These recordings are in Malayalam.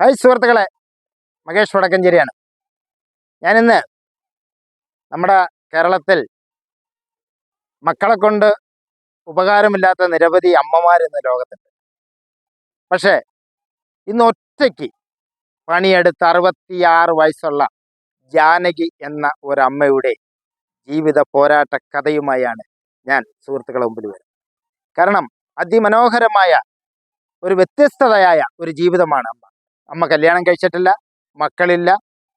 ഹായ് സുഹൃത്തുക്കളെ, മകേഷ് വടക്കഞ്ചേരിയാണ്. ഞാനിന്ന് നമ്മുടെ കേരളത്തിൽ മക്കളെ കൊണ്ട് ഉപകാരമില്ലാത്ത നിരവധി അമ്മമാരിന്ന് ലോകത്തുണ്ട്. പക്ഷേ ഇന്ന് ഒറ്റയ്ക്ക് പണിയെടുത്ത് 66 വയസ്സുള്ള ജാനകി എന്ന ഒരമ്മയുടെ ജീവിത പോരാട്ട കഥയുമായാണ് ഞാൻ സുഹൃത്തുക്കളെ മുമ്പിൽ വരുന്നത്. കാരണം അതിമനോഹരമായ ഒരു വ്യത്യസ്തതയായ ഒരു ജീവിതമാണ് അമ്മ. അമ്മ കല്യാണം കഴിച്ചിട്ടില്ല, മക്കളില്ല,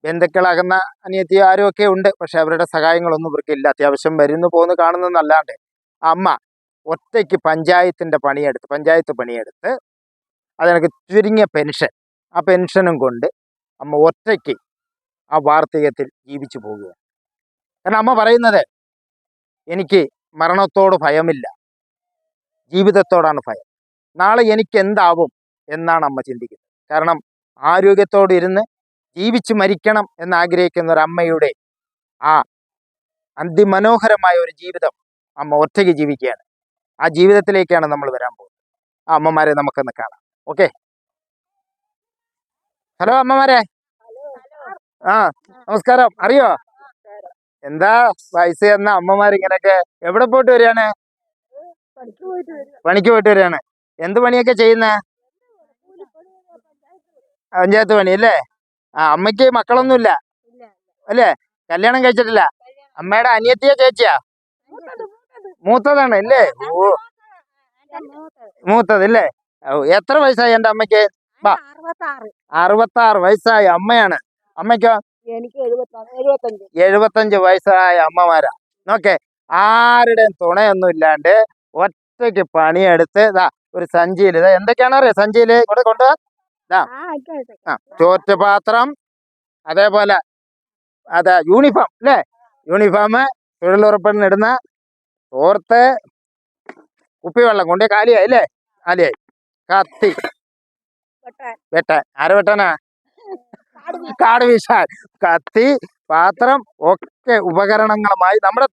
ബന്ധുക്കളാകുന്ന അനിയത്തി ആരുമൊക്കെ ഉണ്ട്. പക്ഷെ അവരുടെ സഹായങ്ങളൊന്നും ഇവർക്കില്ല. അത്യാവശ്യം വരുന്നു പോകുന്നു കാണുന്നതെന്നല്ലാണ്ട് അമ്മ ഒറ്റയ്ക്ക് പഞ്ചായത്ത് പണിയെടുത്ത് അതിനൊക്കെ ചുരുങ്ങിയ പെൻഷൻ, ആ പെൻഷനും കൊണ്ട് അമ്മ ഒറ്റയ്ക്ക് ആ വാർദ്ധക്യത്തിൽ ജീവിച്ചു പോവുകയാണ്. കാരണം അമ്മ പറയുന്നത്, എനിക്ക് മരണത്തോട് ഭയമില്ല, ജീവിതത്തോടാണ് ഭയം. നാളെ എനിക്ക് എന്താവും എന്നാണ് അമ്മ ചിന്തിക്കുന്നത്. കാരണം ആരോഗ്യത്തോടെ ഇരുന്ന് ജീവിച്ച് മരിക്കണം എന്നാഗ്രഹിക്കുന്ന ഒരു അമ്മയുടെ ആ അതിമനോഹരമായ ഒരു ജീവിതം അമ്മ ഒറ്റയ്ക്ക് ജീവിക്കുകയാണ്. ആ ജീവിതത്തിലേക്കാണ് നമ്മൾ വരാൻ പോകുന്നത്. ആ അമ്മമാരെ നമുക്കൊന്ന് കാണാം. ഓക്കെ, ഹലോ അമ്മമാരെ. ആ നമസ്കാരം. അറിയോ എന്താ വയസ്സ് എന്ന അമ്മമാരിങ്ങനൊക്കെ എവിടെ പോയിട്ട് വരികയാണ്? പണിക്ക് പോയിട്ട് വരികയാണ്. എന്ത് പണിയൊക്കെ ചെയ്യുന്ന? പഞ്ചായത്ത് പണി അല്ലേ? ആ, അമ്മയ്ക്ക് മക്കളൊന്നുമില്ല അല്ലേ? കല്യാണം കഴിച്ചിട്ടില്ല? അമ്മയുടെ അനിയത്തിയോ ചേച്ചിയാ? മൂത്തതാണ് അല്ലേ? ഓ, മൂത്തത് അല്ലേ? ഓ, എത്ര വയസ്സായി എൻ്റെ അമ്മയ്ക്ക്? 66 വയസ്സായ അമ്മയാണ്. അമ്മയ്ക്കോ? 75 വയസ്സായ അമ്മമാരാ. നോക്കെ, ആരുടെയും തുണയൊന്നും ഇല്ലാണ്ട് ഒറ്റയ്ക്ക് പണിയെടുത്ത് ഇതാ ഒരു സഞ്ചിയിൽ ഇതാ എന്തൊക്കെയാണോ അറിയാം, സഞ്ചിയിൽ കൊണ്ടുപോകാ ചോറ്റുപാത്രം, അതേപോലെ അതെ യൂണിഫോം അല്ലേ? യൂണിഫോം, തൊഴിലുറപ്പിനിടുന്ന തോർത്ത്, കുപ്പിവെള്ളം കൊണ്ട് കാലിയായി അല്ലേ? കാലിയായി. കത്തി വെട്ടാൻ, ആരെ വെട്ടാനാ? കാട് വീശാൻ. കത്തി, പാത്രം ഒക്കെ ഉപകരണങ്ങളുമായി നമ്മുടെ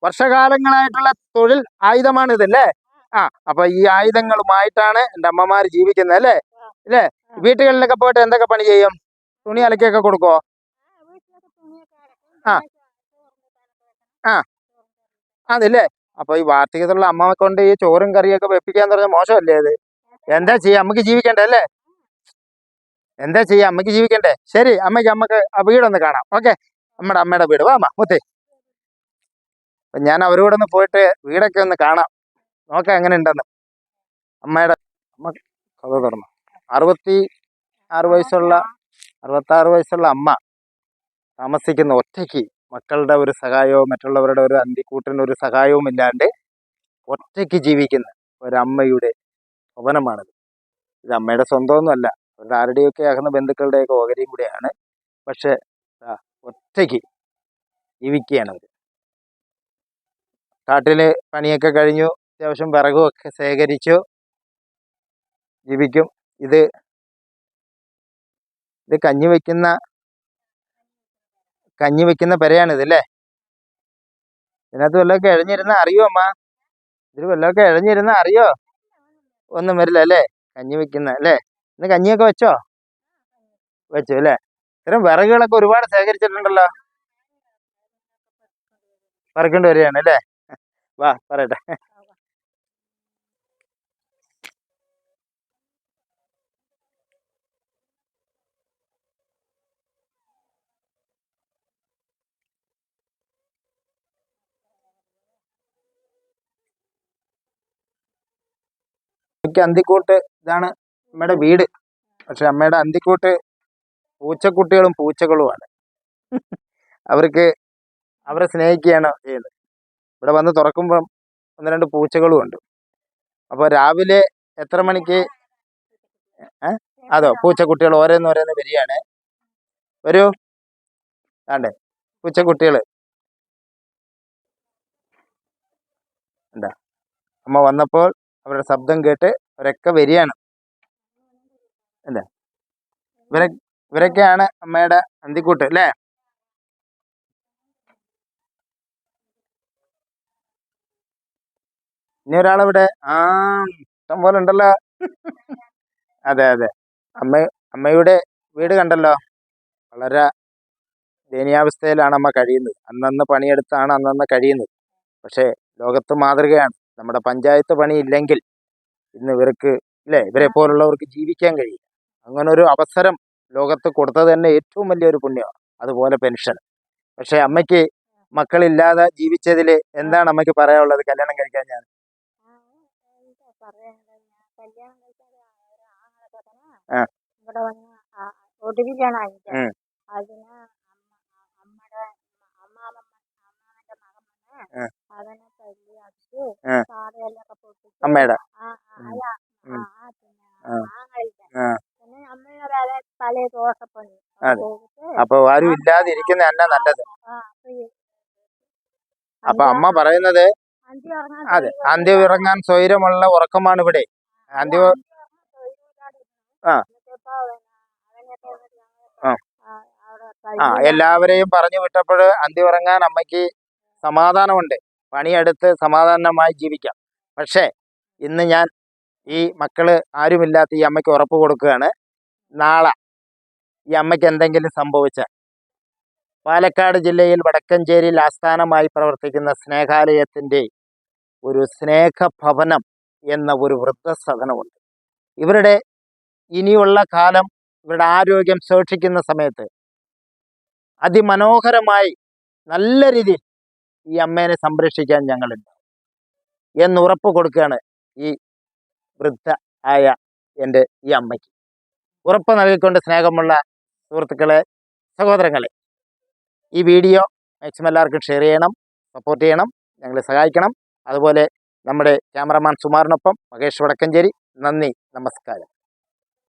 വർഷകാലങ്ങളായിട്ടുള്ള തൊഴിൽ ആയുധമാണ് ഇതല്ലേ? ആ, അപ്പൊ ഈ ആയുധങ്ങളുമായിട്ടാണ് എൻ്റെ അമ്മമാർ ജീവിക്കുന്നത് അല്ലേ? അല്ലേ? വീട്ടുകളിലൊക്കെ പോയിട്ട് എന്തൊക്കെ പണി ചെയ്യും? തുണി അലക്കിയൊക്കെ കൊടുക്കോ? ആ ആ അതല്ലേ? അപ്പൊ ഈ വാർദ്ധക്യത്തിലുള്ള അമ്മയെ കൊണ്ട് ഈ ചോറും കറിയൊക്കെ വെപ്പിക്കാന്ന് പറഞ്ഞാൽ മോശമല്ലേ അത്? എന്താ ചെയ്യാ, അമ്മക്ക് ജീവിക്കണ്ടേ അല്ലേ? എന്താ ചെയ്യാ, അമ്മക്ക് ജീവിക്കണ്ടേ? ശരി, അമ്മക്ക് ആ വീടൊന്ന് കാണാം. ഓക്കെ, അമ്മയുടെ വീട് വാ അമ്മ മുത്തേ. അപ്പൊ ഞാൻ അവരോട് ഒന്ന് പോയിട്ട് വീടൊക്കെ ഒന്ന് കാണാം, നോക്കാം എങ്ങനെ ഉണ്ടെന്ന്. അമ്മയുടെ അമ്മ കഥ തുറന്നു. 66 വയസ്സുള്ള അമ്മ താമസിക്കുന്ന ഒറ്റയ്ക്ക്, മക്കളുടെ ഒരു സഹായവും മറ്റുള്ളവരുടെ ഒരു അന്തിക്കൂട്ടിനൊരു സഹായവും ഇല്ലാണ്ട് ഒറ്റയ്ക്ക് ജീവിക്കുന്ന ഒരമ്മയുടെ ഭവനമാണിത്. ഇത് അമ്മയുടെ സ്വന്തമൊന്നുമല്ല, അവരുടെ ആരുടെയൊക്കെ ആകുന്ന ബന്ധുക്കളുടെയൊക്കെ ഓഹരിയും കൂടെയാണ്. പക്ഷെ ഒറ്റയ്ക്ക് ജീവിക്കുകയാണ് അവർ. കാട്ടില് പണിയൊക്കെ കഴിഞ്ഞു, അത്യാവശ്യം വിറകുമൊക്കെ ശേഖരിച്ചു ജീവിക്കും. ഇത് കഞ്ഞി വെക്കുന്ന പെരയാണിത് അല്ലേ? ഇതിനകത്ത് വല്ലതൊക്കെ ഇഴഞ്ഞിരുന്ന അറിയോ അമ്മ? ഇതിൽ വല്ലതൊക്കെ ഇഴഞ്ഞിരുന്ന അറിയോ? ഒന്നും വരില്ല അല്ലേ? കഞ്ഞി വെക്കുന്ന അല്ലേ? ഇന്ന് കഞ്ഞിയൊക്കെ വെച്ചോ? വെച്ചു അല്ലേ? ഇത്തരം വിറകുകളൊക്കെ ഒരുപാട് ശേഖരിച്ചിട്ടുണ്ടല്ലോ. പറക്കേണ്ടി വരികയാണ് അല്ലേ? വാ പറയട്ടെ. അന്തിക്കൂട്ട് ഇതാണ് അമ്മയുടെ വീട്. പക്ഷെ അമ്മയുടെ അന്തിക്കൂട്ട് പൂച്ചക്കുട്ടികളും പൂച്ചകളുമാണ്. അവർക്ക് അവരെ സ്നേഹിക്കുകയാണ് ചെയ്യുന്നത്. ഇവിടെ വന്ന് തുറക്കുമ്പം 1-2 പൂച്ചകളും ഉണ്ട്. അപ്പോൾ രാവിലെ എത്ര മണിക്ക്? അതോ പൂച്ചക്കുട്ടികൾ ഓരോന്ന് വരികയാണ്. വരൂ, ആണ്ടേ പൂച്ചക്കുട്ടികൾ എന്താ, അമ്മ വന്നപ്പോൾ അവരുടെ ശബ്ദം കേട്ട് അവരൊക്കെ വരികയാണ്. അല്ലേ? ഇവരൊക്കെയാണ് അമ്മയുടെ അന്തിക്കൂട്ട് അല്ലേ? ഇനി ഒരാളിവിടെ. ഇഷ്ടം പോലെ ഉണ്ടല്ലോ. അതെ, അമ്മ അമ്മയുടെ വീട് കണ്ടല്ലോ, വളരെ ദയനീയാവസ്ഥയിലാണ് അമ്മ കഴിയുന്നത്. അന്നന്ന് പണിയെടുത്താണ് അന്നന്ന് കഴിയുന്നത്. പക്ഷേ ലോകത്ത് മാതൃകയാണ്. നമ്മുടെ പഞ്ചായത്ത് പണിയില്ലെങ്കിൽ ഇന്ന് ഇവർക്ക് ഇവരെ പോലുള്ളവർക്ക് ജീവിക്കാൻ കഴിയും. അങ്ങനൊരു അവസരം ലോകത്ത് കൊടുത്തത് തന്നെ ഏറ്റവും വലിയൊരു പുണ്യമാണ്. അതുപോലെ പെൻഷൻ. പക്ഷേ അമ്മയ്ക്ക് മക്കളില്ലാതെ ജീവിച്ചതിൽ എന്താണ് അമ്മയ്ക്ക് പറയാനുള്ളത്? കല്യാണം കഴിക്കാൻ ഞാൻ ഒടുവിലാണ് ഉം. അതിന് അമ്മയുടെ അമ്മാവന്റെ മകൻ ഉം. അവനെ തല്ലി അടിച്ച് ഉം. താടയെല്ലൊക്കെ പൊട്ടിച്ച് അമ്മയുടെ പിന്നെ ആ. ആങ്ങളില്ല. ആ. പിന്നെ അമ്മയുടെ പല ദോഷപ്പണി അതെ. അപ്പൊ ആരും ഇല്ലാതിരിക്കുന്ന തന്നെ നല്ലത്. അപ്പൊ അമ്മ പറയുന്നത് അതെ, അന്ത്യം ഇറങ്ങാൻ സ്വൈരമുള്ള ഉറക്കമാണ് ഇവിടെ. അന്ത്യം ആ ആ എല്ലാവരെയും പറഞ്ഞു വിട്ടപ്പോൾ അന്ത്യം ഇറങ്ങാൻ അമ്മയ്ക്ക് സമാധാനമുണ്ട്. പണിയെടുത്ത് സമാധാനമായി ജീവിക്കാം. പക്ഷേ ഇന്ന് ഞാൻ ഈ മക്കള് ആരുമില്ലാത്ത ഈ അമ്മയ്ക്ക് ഉറപ്പ് കൊടുക്കുകയാണ്, നാളെ ഈ അമ്മയ്ക്ക് എന്തെങ്കിലും സംഭവിച്ചാൽ പാലക്കാട് ജില്ലയിൽ വടക്കഞ്ചേരിയിൽ ആസ്ഥാനമായി പ്രവർത്തിക്കുന്ന സ്നേഹാലയത്തിൻ്റെ ഒരു സ്നേഹഭവനം എന്ന ഒരു വൃദ്ധസദനമുണ്ട്. ഇവരുടെ ഇനിയുള്ള കാലം ഇവരുടെ ആരോഗ്യം സൂക്ഷിക്കുന്ന സമയത്ത് അതിമനോഹരമായി നല്ല രീതിയിൽ ഈ അമ്മേനെ സംരക്ഷിക്കാൻ ഞങ്ങളുണ്ട് എന്ന് ഉറപ്പ് കൊടുക്കുകയാണ് ഈ വൃദ്ധ ആയ എൻ്റെ ഈ അമ്മയ്ക്ക്. ഉറപ്പ് നൽകിക്കൊണ്ട് സ്നേഹമുള്ള സുഹൃത്തുക്കളെ, സഹോദരങ്ങളെ, ഈ വീഡിയോ മാക്സിമം എല്ലാവർക്കും ഷെയർ ചെയ്യണം, സപ്പോർട്ട് ചെയ്യണം, ഞങ്ങളെ സഹായിക്കണം. അതുപോലെ നമ്മുടെ ക്യാമറമാൻ സുമാറിനൊപ്പം മഹേഷ് വടക്കഞ്ചേരി. നന്ദി, നമസ്കാരം.